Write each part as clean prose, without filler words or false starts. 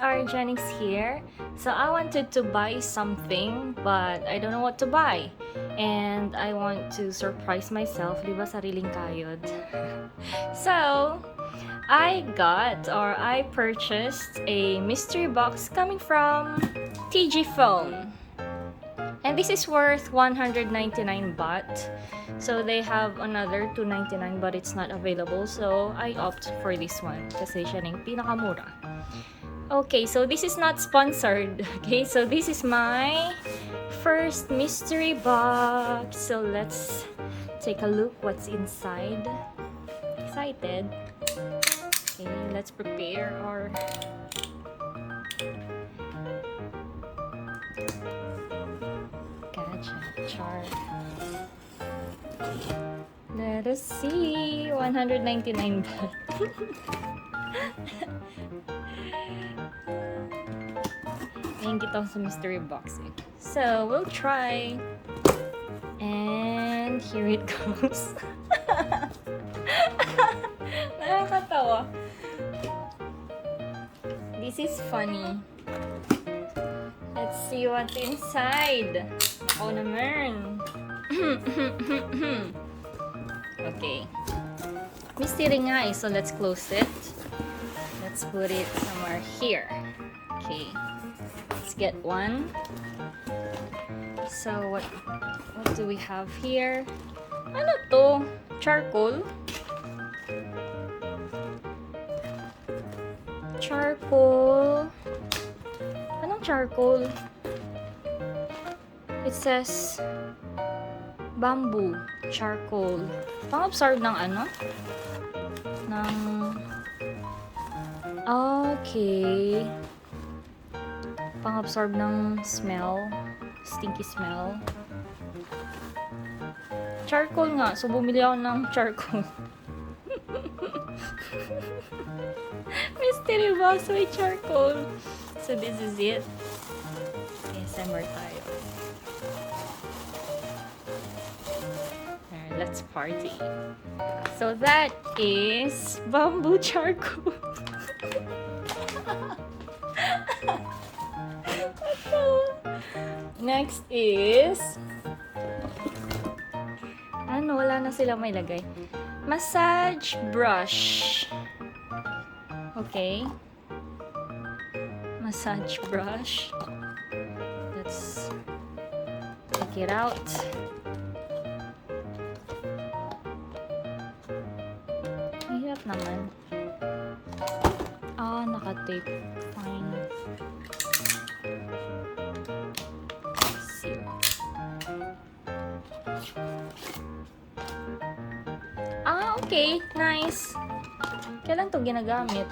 Argenicz here. So I wanted to buy something but I don't know what to buy. And I want to surprise myself, di ba, sariling kayod. So I purchased a mystery box coming from tgfone. And this is worth 199 baht. So they have another 299 but it's not available. So I opt for this one kasi siya na yung pinakamura. Okay, so this is not sponsored. Okay, so this is my first mystery box. So let's take a look what's inside. Excited. Okay, let's prepare our gadget char. Let us see. 199 baht. Ayan kita sa mystery box eh. So, we'll try. And here it goes. Nakakatawa. This is funny. Let's see what's inside. Ako naman. Okay. Mystery nga eh. So, let's close it. Let's put it somewhere here. Okay. Let's get one. So what do we have here? Ano to? Charcoal? Charcoal? Anong charcoal? It says bamboo charcoal. Pang-absorb ng ano? Ng okay. Pang-absorb ng smell, stinky smell. Charcoal nga, so bumili ako ng charcoal. Mystery box with charcoal. So this is it. ASMR tayo. Alright, let's party. So that is bamboo charcoal. Next is ano, wala na sila may lagay. Massage brush. Okay. Massage brush. Let's take it out. Hirap naman. Ah, naka-tape. Fine. Ah, okay. Nice. Kailan to ginagamit?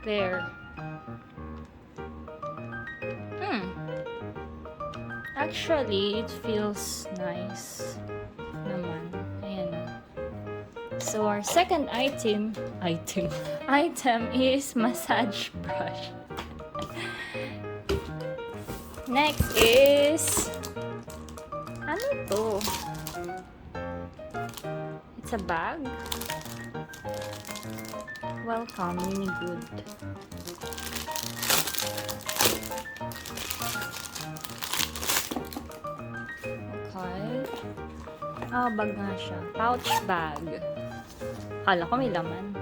There. Actually, it feels nice naman. Ayan. So, our second item is massage brush. Next is ano to? It's a bag. Welcome, mini good. Okay. Ah, bag nga siya. Pouch bag. Kala ko may laman.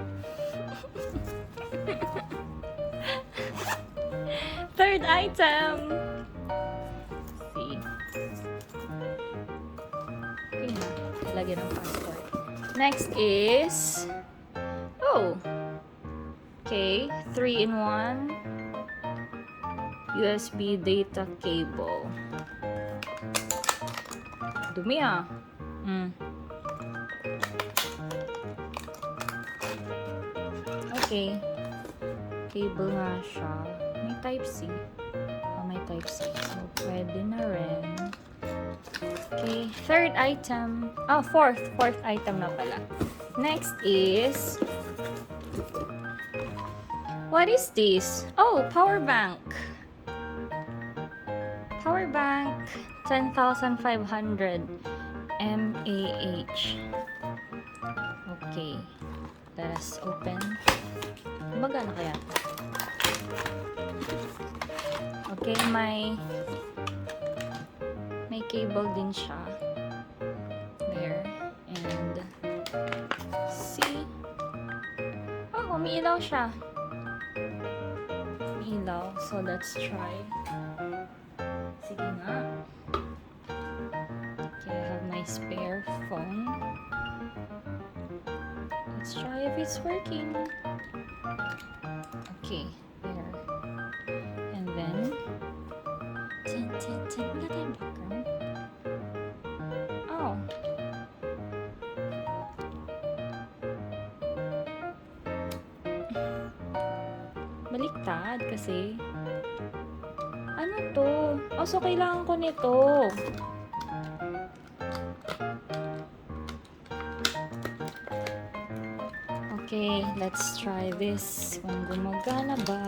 Third item. Lagyan ng passport. Next is okay, 3-in-1 USB data cable. Dumi ah. Okay. Cable nga siya. May Type-C. May Type-C. So, pwede na rin. Okay. Third item. Fourth. Fourth item na pala. Next is... What is this? Oh, power bank. Power bank. 10,500 mAh. Okay. Let us open. Magana kaya? Okay, may cable din siya. There. And see? Oh, umiilaw siya. Umiilaw. So, let's try. Sige nga. Okay, I have my spare phone. Let's try if it's working. Okay, there. And then, wala tayong background. Oh. Baliktad kasi. Ano to? Oh, so kailangan ko nito. Okay, let's try this. Kung gumagana ba.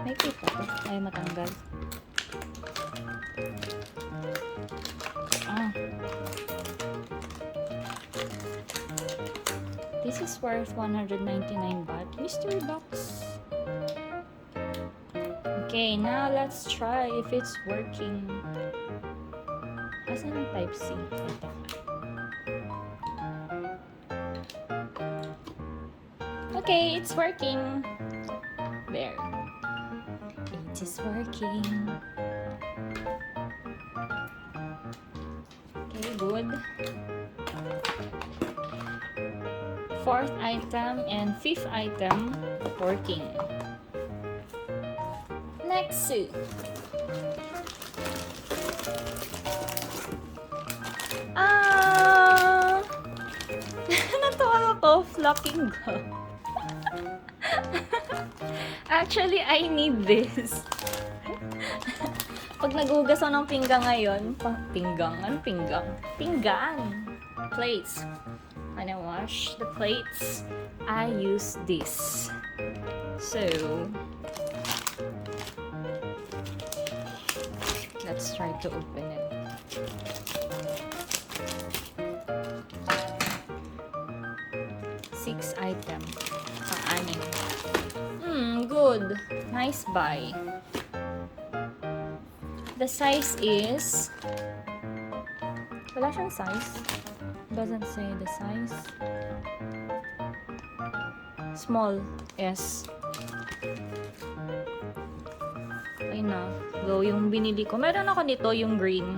May kita ko. Ay, matanggal. This is worth 199 baht. Mystery box. Okay, now let's try if it's working. Asan ang Type-C? Ito. Okay, it's working. There. It is working. Okay, good. Fourth item and fifth item working. Next. Natawa ako, flocking gum. Actually, I need this. Pag naghugas ako ng pinggan ngayon, pinggan. Plates. When I wash the plates, I use this. So, let's try to open it. Six item. Anim. Good. Nice buy. The size is... Wala siyang size. Doesn't say the size. Small. S. Ay na. Low yung binili ko. Meron ako nito, yung green.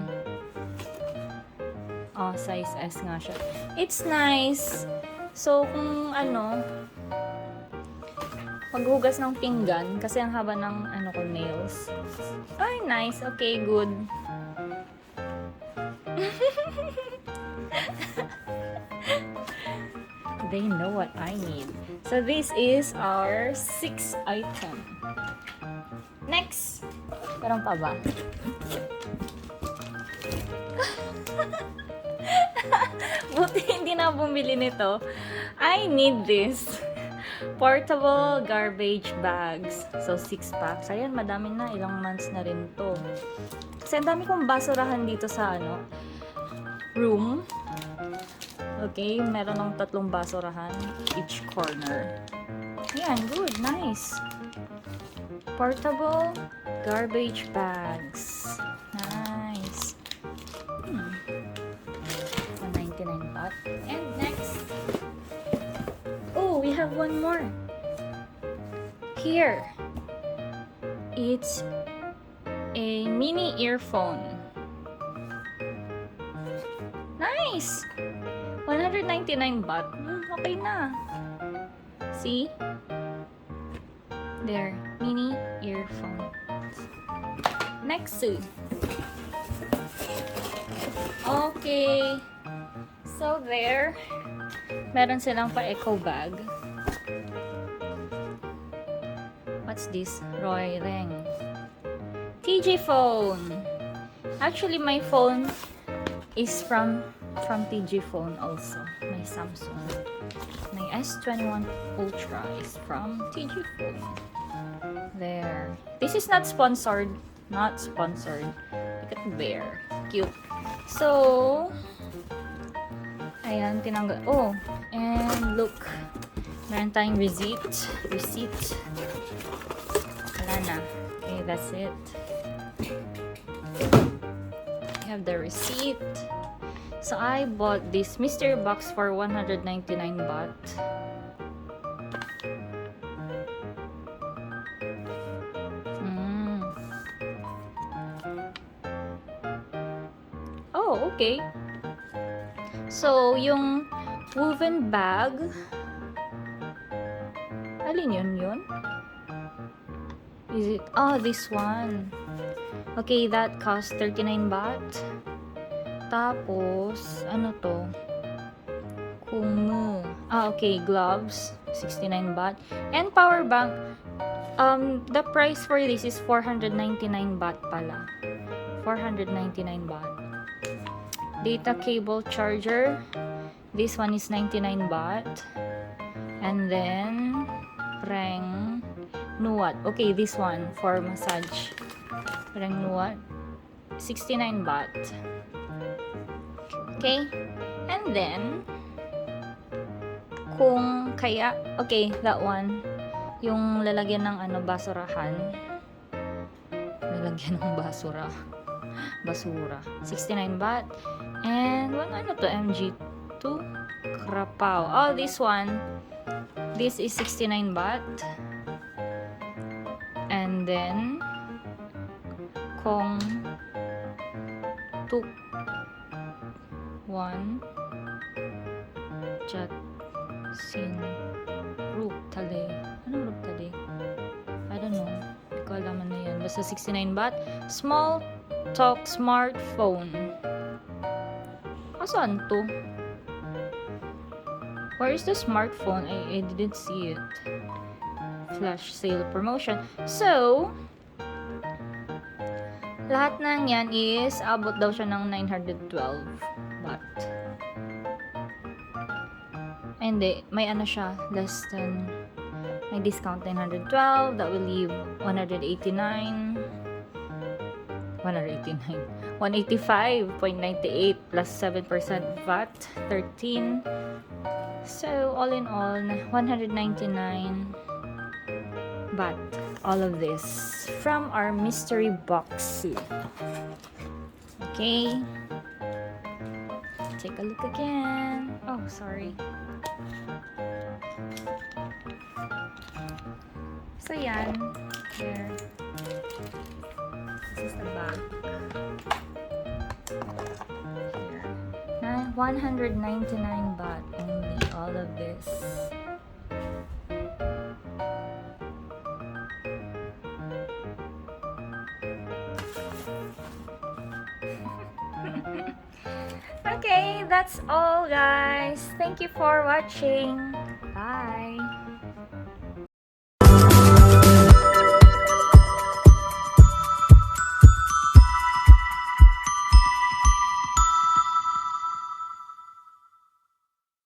Oh, size S nga siya. It's nice. So, kung ano, maghugas ng pinggan, kasi ang haba ng ano ko, nails. Ay, nice. Okay, good. They know what I need. So, this is our sixth item. Next! Meron pa ba? Buti hindi na bumili nito. I need this. Portable garbage bags. So, 6 packs. Ayan, madami na. Ilang months na rin to. Kasi ang dami kong basurahan dito sa ano, room. Okay, meron ng 3 basurahan each corner. Ayan, good. Nice. Portable garbage bags. Nice. 199 baht. And next, oh, we have one more. Here, it's a mini earphone. Nice. 199 baht. Okay na. See? There, mini earphone. Next. Okay. So there, meron silang pa eco bag. is this? Roireng. tgfone. Actually, my phone is from tgfone also. My Samsung. My S21 Ultra is from tgfone. There. This is not sponsored. Not sponsored. Look at there. Cute. So, ayan, tinanggal. Oh, and look. Meron tayong receipt. Wala na. Okay, that's it. We have the receipt. So, I bought this mystery box for 199 baht. Oh, okay. So, yung woven bag, alin yun? Is it? Oh, this one. Okay, that cost 39 baht. Tapos, ano to? Kumu. Ah, okay, gloves, 69 baht. And power bank, the price for this is 499 baht pala. 499 baht. Data cable charger, this one is 99 baht. And then, Reng Nuat. Okay, this one for massage. Reng Nuat, 69 baht. Okay? And then, kung kaya, okay, that one. Yung lalagyan ng basurahan. Lalagyan ng basura. 69 baht. And, MG2 Krapao. Oh, this one. This is 69 baht. And then, kung tuk 1 chat sin rook tali. Ano rook tali? I don't know. Hindi ko alam na yan. Basta 69 baht. Small talk smartphone. Asan to? Where is the smartphone? I didn't see it. Flash sale promotion. So, lahat ng yan is abot daw siya ng 912 baht. Hindi, may siya, less than, may discount 912, that will leave 185.98 plus 7% VAT, 13. So, all in all, 199 baht. All of this from our mystery box. Okay. Take a look again. Oh, sorry. So, yan. Here. This is the back. Here. 199 baht only. All of this. Okay, that's all, guys. Thank you for watching. Bye.